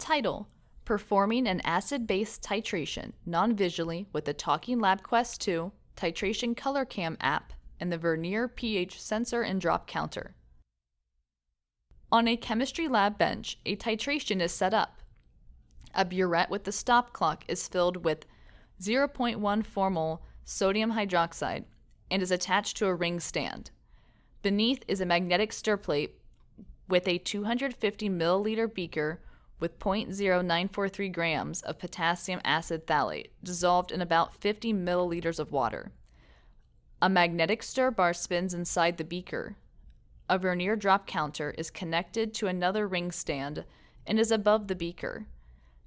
Title: Performing an Acid-Base Titration Non-Visually with the Talking LabQuest 2, Titration ColorCam App, and the Vernier pH Sensor and Drop Counter. On a chemistry lab bench, a titration is set up. A burette with the stop clock is filled with 0.1 formol sodium hydroxide and is attached to a ring stand. Beneath is a magnetic stir plate with a 250 milliliter beaker with 0.0943 grams of potassium acid phthalate dissolved in about 50 milliliters of water. A magnetic stir bar spins inside the beaker. A Vernier drop counter is connected to another ring stand and is above the beaker.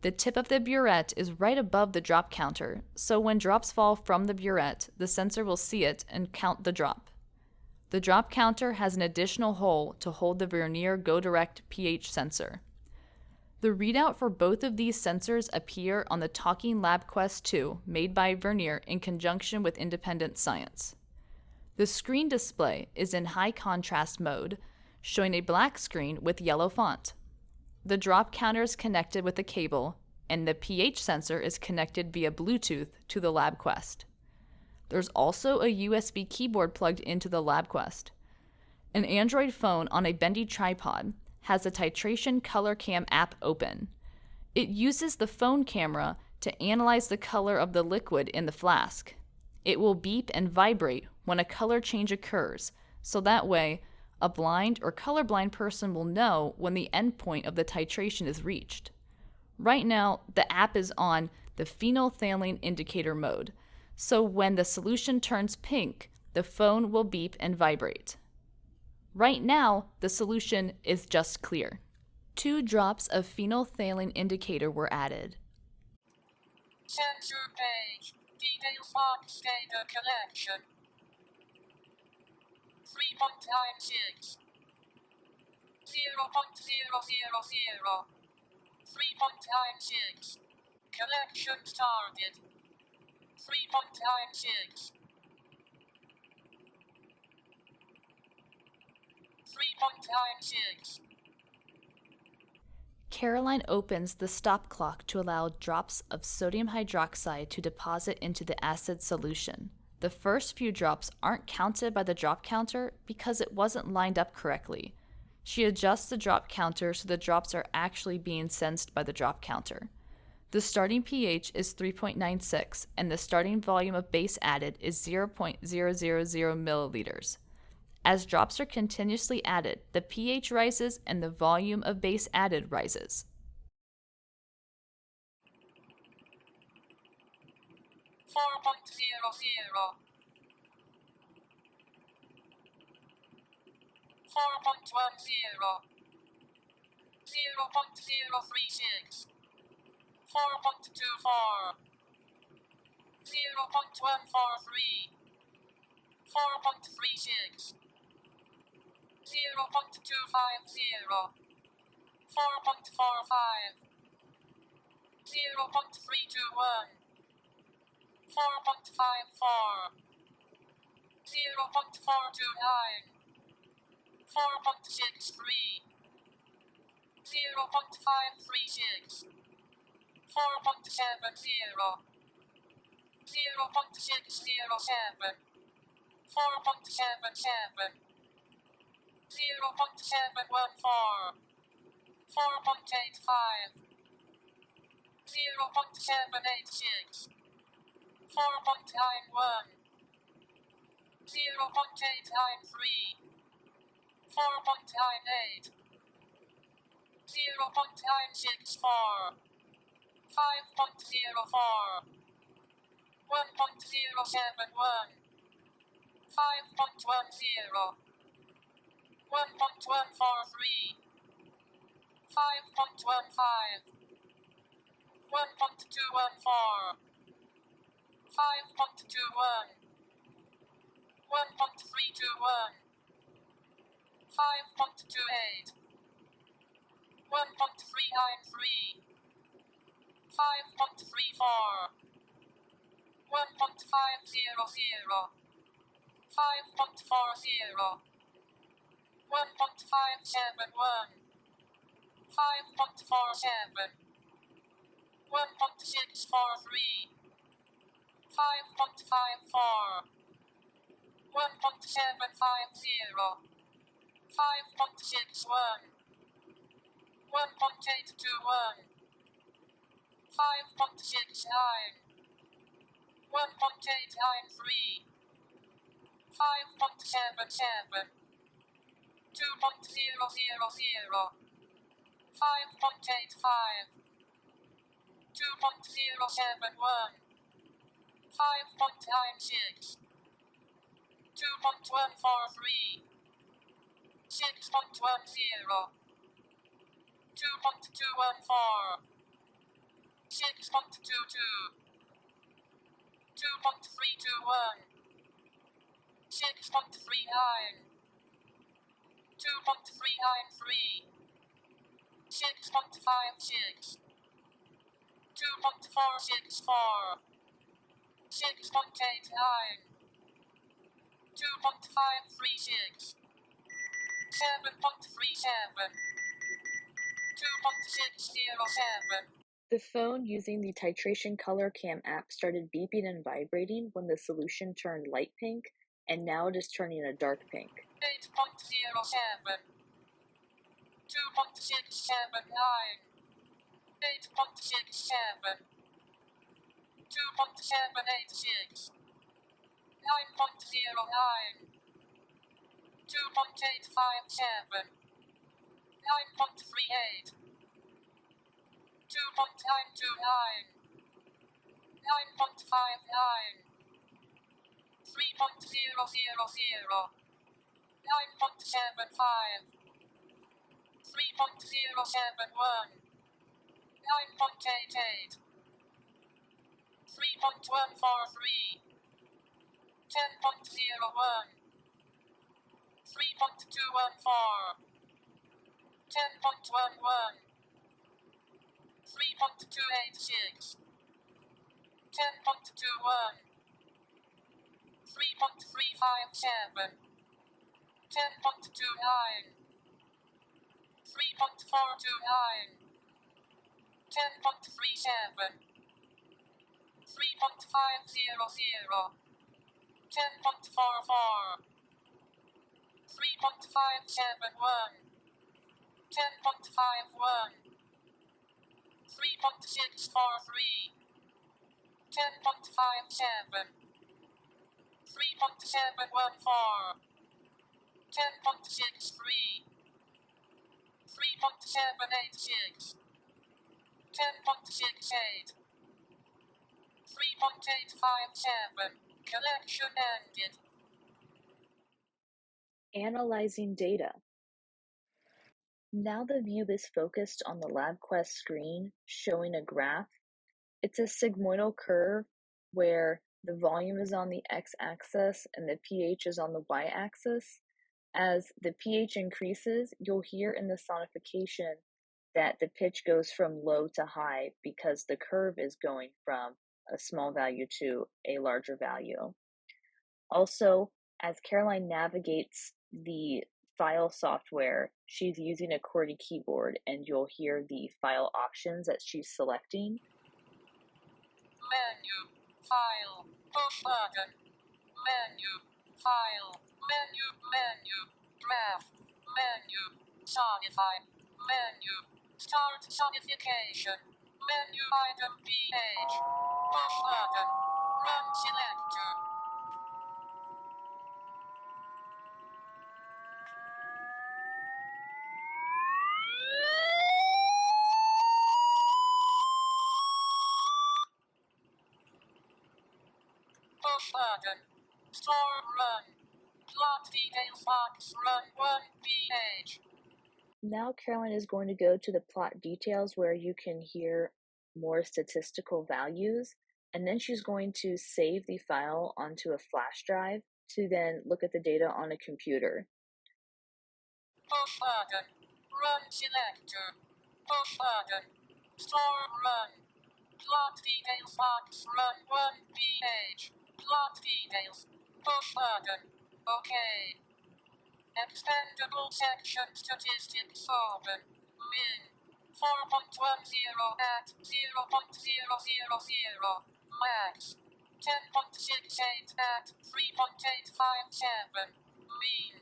The tip of the burette is right above the drop counter, so when drops fall from the burette, the sensor will see it and count the drop. The drop counter has an additional hole to hold the Vernier GoDirect pH sensor. The readout for both of these sensors appear on the Talking LabQuest 2 made by Vernier in conjunction with Independent Science. The screen display is in high contrast mode, showing a black screen with yellow font. The drop counter is connected with a cable, and the pH sensor is connected via Bluetooth to the LabQuest. There's also a USB keyboard plugged into the LabQuest. An Android phone on a bendy tripod has the Titration ColorCam app open. It uses the phone camera to analyze the color of the liquid in the flask. It will beep and vibrate when a color change occurs, so that way a blind or colorblind person will know when the endpoint of the titration is reached. Right now, the app is on the phenolphthalein indicator mode, so when the solution turns pink, the phone will beep and vibrate. Right now, the solution is just clear. 2 drops of phenolphthalein indicator were added. Sensor page. Details box data collection. 3.96. 0.000. 3.96. Collection started. 3.96. 3.96. Caroline opens the stop clock to allow drops of sodium hydroxide to deposit into the acid solution. The first few drops aren't counted by the drop counter because it wasn't lined up correctly. She adjusts the drop counter so the drops are actually being sensed by the drop counter. The starting pH is 3.96 and the starting volume of base added is 0.000 milliliters. As drops are continuously added, the pH rises and the volume of base added rises. 4.00. 4.10. 0.036. 4.24. 0.143. 4.36. 0.250. 4.45. 0.321. 4.54. 0.429. 4.63. 0.536. 4.70. 0.607. 4.77. 0.714. 4.85. 0.786. 4.91. 0.893. 4.98. 0.964. 5.04. 1.071. 5.10. 1.143. 5.15. 1.214. 5.21. 1.321. 5.28. 1.393. 5.34. 1.500. 5.40. 1.571. 5.47. 1.643, 5.54, 1.750, 5.61, 1.821, 5.69, 1.893, 5.77, 2.000, 5.85, 2.071, 5.96, 2.143, 6.10, 2.214, 6.22, 2.321, 6.39, 2.393, 6.56, 2.464, 6.89, 2.536, 7.37, 2.607. The phone using the Titration ColorCam app started beeping and vibrating when the solution turned light pink, and now it is turning a dark pink. 8.07, 2.679, 8.67, 2.786, 9.09, 2.857, 9.38, 2.929, 9.59, 3.000, 9.75, 3.071, 9.88, 3.143, 10.01, 3.214, 10.11, 3.286, 10.21, 3.357, 10.29, 3.429, 10.37, 3.500, 10.44, 3.571, 10.51, 3.643, 10.57, 3.714, 10.63, 3.786, 10.68, 3.857. Connection ended. Analyzing data. Now the view is focused on the LabQuest screen, showing a graph. It's a sigmoidal curve where the volume is on the x-axis and the pH is on the y-axis. As the pH increases, you'll hear in the sonification that the pitch goes from low to high because the curve is going from a small value to a larger value. Also, as Caroline navigates the file software, she's using a QWERTY keyboard, and you'll hear the file options that she's selecting. Menu, file, push button, menu, file, menu, draft, menu, sonify, menu, start sonification, menu item pH, push button, run selector. Push button. Store run. Plot details box run 1 pH. Now Caroline is going to go to the plot details where you can hear more statistical values, and then she's going to save the file onto a flash drive to then look at the data on a computer. Push button. Run selector. Push button. Store run. Plot details box run 1 pH. Plot details. Push button. OK. Expendable section statistics open. Min. 4.10 at 0.000 max. 10.68 at 3.857 mean.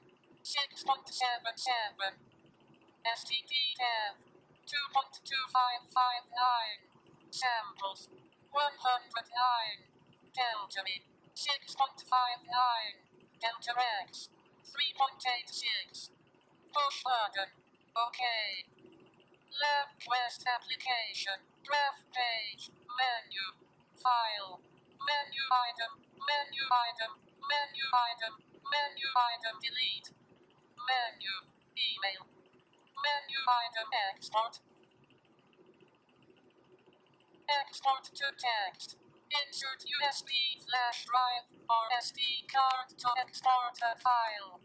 6.77 STD tab 2.2559 samples 109 delta V 6.59 delta X 3.86 push button OK. LabQuest application draft page menu file menu item menu item menu item menu item delete menu email menu item export export to text insert USB flash drive or SD card to export a file.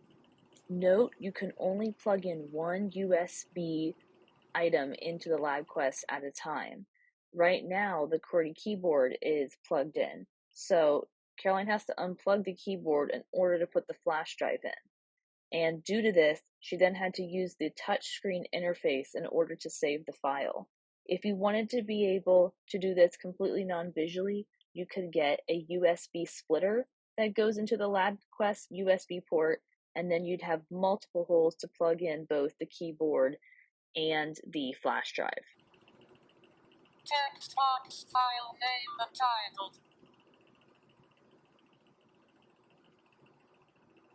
Note, you can only plug in one USB item into the LabQuest at a time. Right now, the QWERTY keyboard is plugged in, so Caroline has to unplug the keyboard in order to put the flash drive in. And due to this, she then had to use the touchscreen interface in order to save the file. If you wanted to be able to do this completely non-visually, you could get a USB splitter that goes into the LabQuest USB port, and then you'd have multiple holes to plug in both the keyboard and the flash drive. Text box file name untitled.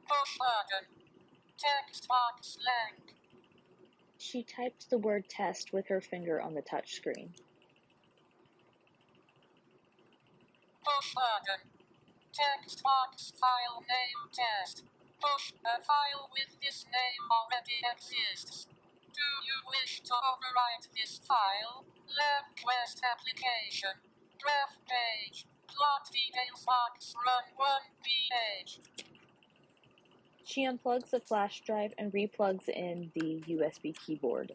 Push button. Text box length. She typed the word test with her finger on the touchscreen. Push button. Text box file name test. Push a file with this name already exists. Do you wish to overwrite this file? LabQuest application. Draft page. Plot details box run 1 page. She unplugs the flash drive and replugs in the USB keyboard.